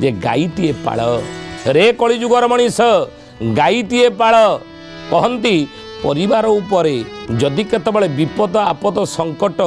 जे गाईटीए पाळ रे कलिजुगर मनीष गाईटीए पाळ कहती परिवार उपरे जदि केतबेले विपद आपद संकट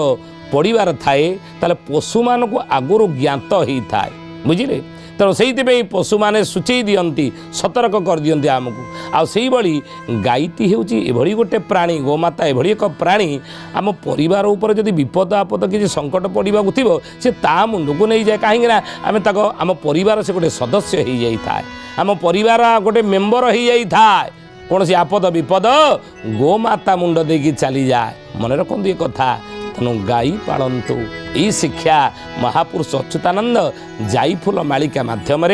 पड़ार थाए ताले पशु मान को आगुरी ज्ञात होता है बुझिले तेणु से पशु मैंने सूचई दियंती सतर्क कर दियंती आमको आई गाईटी हूँ एभली गोटे प्राणी गोमाता एभली एक प्राणी आम परिवार उपर जदि विपद आपद किसी संकट पड़ा थी सी ता मुंड को नहीं जाए कहीं आम आम परिवार से गोटे सदस्य हो जाए आम परिवार गोटे मेम्बर हो जाए कौन सी आपद विपद गोमाता मुंड देकी चली जाए मन रखु ये कथा तेणु गाई पालतु यही शिक्षा महापुरुष अच्युतानंद जाईफुल मालिका माध्यम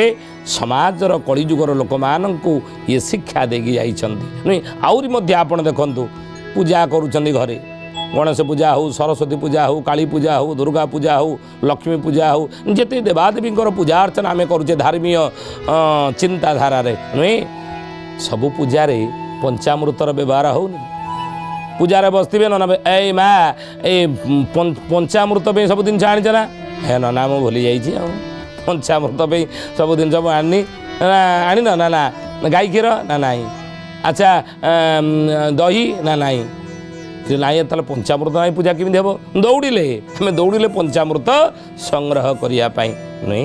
समाजर कलिजुगर लोक मानू ये शिक्षा देकी जाइछन्ति आउरी मध्य आपण देखंतु पूजा करुछन्ति घरे गणेश पूजा हो सरस्वती पूजा हो काली पूजा हो दुर्गा पूजा हो लक्ष्मी पूजा हो जिते देवादेवी पूजा अर्चना आम करुचे धार्मिक चिंताधारा नुहे सबु पूजा पंचामृतर व्यवहार होनी पूजार बसवे नना ए माँ ए पंचामृत पे सब जिन आनी ना हे नना मु भूली जाइए पंचामृत पे सब जिन आनी आनी ना ना गाई क्षीर ना ना अच्छा दही ना ना नाई ताले पंचामृत ना पूजा केमी हम दौड़े आम दौड़े पंचामृत संग्रह करने नुहे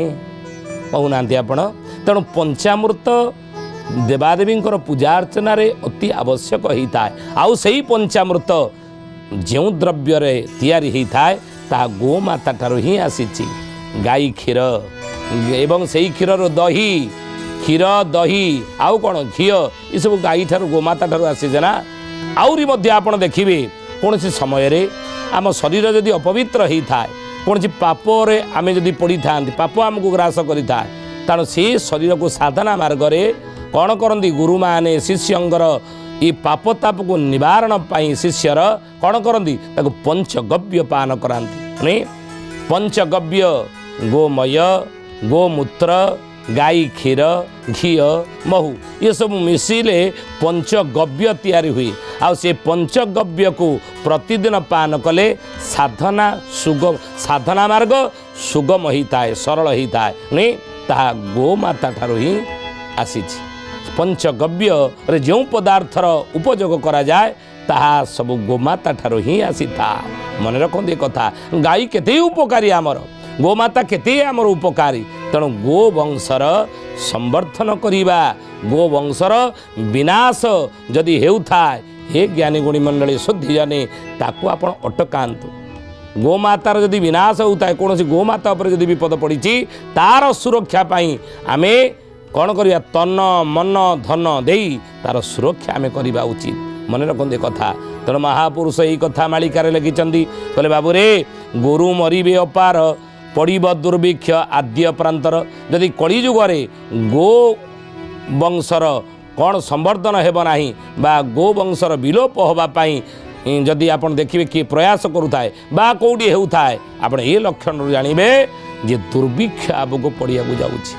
कहूना आपण तेणु पंचामृत देवादेवी पूजा अर्चना अति आवश्यक होता है आउ सही पंचामृत जो द्रव्य तैयारी होता है ता गोमाता ठारू ही आसी गाई क्षीर एवं सही क्षीर दही क्षीर दही आउ कौन घी ये सब गाई ठारू गोमाता ठारू आसीचे ना आउरी मध्य आपण देखिए कौन सी समय आम शरीर जदि अपवित्र होता है कौन सी पापरे आम जदि पड़ी था पाप आमको ग्रास करें तेणु से शरीर को साधना मार्ग कौन करती गुरु माने शिष्यंकर ये पापताप को निवारण पाई शिष्यर कौन करती पंचगव्य पान कराती पंचगव्य गोमय गोमूत्र गाई क्षीर घी महू ये सब मिसिले पंचगव्य तैयारी हुई आ से पंचगव्य को प्रतिदिन पान कले साधना सुगम साधना मार्ग सुगम होता है सरल होता है नहीं ता गोमाता ठारू ही आसी पंचगव्य रे जो पदार्थर उपयोग करा जाए ताहा सब गोमाता ठारू ही आसी था मन रखते कथा गाई केते उपकारी आमर गोमाता केते आमर उपकारी तेणु गोवंशर संवर्धन करिबा गोवंशर विनाश जदि हेउथा हे ज्ञानी गुणी मंडली शुद्धि जाने ताकू आपण अटकांतु गोमातार जदि विनाश होता है कौन गोमाता पर जदि विपद पड़ी तार सुरक्षा पाई आमे कौन करिया तन मन धन देई तार सुरक्षा आमे करिबा उचित मन रखते कथा तेणु महापुरुष यही कथा मालिकार लिखिंट कहले बाबू रे गोरु मरीबे अपार पड़ब दुर्भिक्ष आद्य प्रांतर जदि कलिजुगरे गो वंशर कौन संवर्धन हेब नाही बा गो वंशर विलोप होबापाई जदि आपण देखिए किए प्रयास करुए बा कौटी होता है आपण ये लक्षण जानवे जे दुर्भिक्ष आगक पड़िया जाऊँगी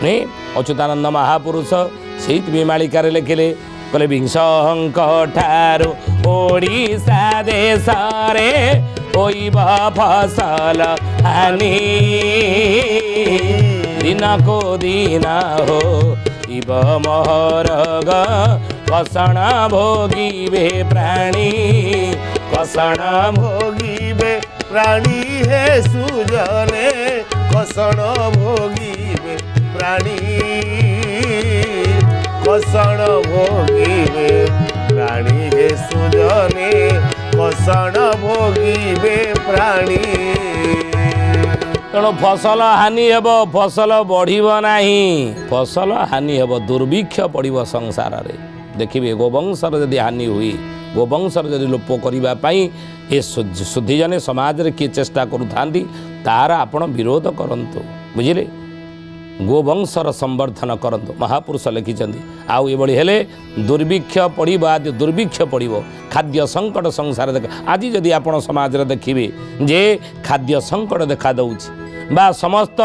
नहीं अच्युतानंद महापुरुष से मालिकार लिखिले कहले विंशंक ठारू ओडिशा देश रे होइब फसल हानि दिन को दिन हो इब महरग कषण भोगिबे प्राणी कषण भोगिबे प्राणी हे सुजने कषण भोगिबे प्राणी कषण भोगिबे प्राणी हे सुजने कषण भोगिबे प्राणी तेणु फसल हानि हेब फसल बढ़िब नाही फसल हानि हेब दुर्भिक्ष पड़िब संसार रे देखिए गोवंशर यदि हानि हुई गोवंशर यदि लोप करने ये शुद्धिजने समाज रे किए चेष्टा करुथांती तार आपण विरोध करंतु बुझिले गोवंशर संवर्धन करंतु महापुरुष लिखिंट आउ ये हेले दुर्भिक्ष पड़ब आदि दुर्भिक्ष पड़ब खाद्य संकट संसार देख आज जदि आपण समाज रे देखिए जे खाद्य संकट देखा दउछि बा समस्त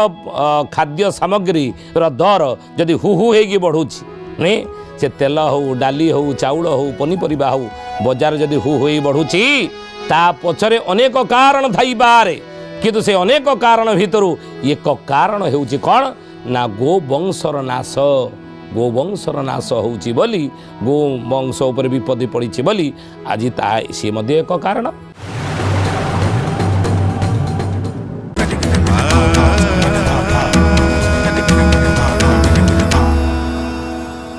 खाद्य सामग्री रो दर जदि हु होगी बढ़ुछि नहीं से तेल हो डाली हो चाउल हो पनीपरिबा हो बजार जदि हु होई बढ़ुछि ता पछरे अनेक कारण थाई बारे किंतु से अनेक कारण भितरु एक कारण हेउछि कोन ନା ଗୋବଂଶର ନାଶ। ଗୋବଂଶର ନାଶ ହେଉଛି ବୋଲି, ଗୋବଂଶ ଉପରେ ବିପତ୍ତି ପଡ଼ିଛି ବୋଲି ଆଜି ତାହା ସିଏ ମଧ୍ୟ ଏକ କାରଣ।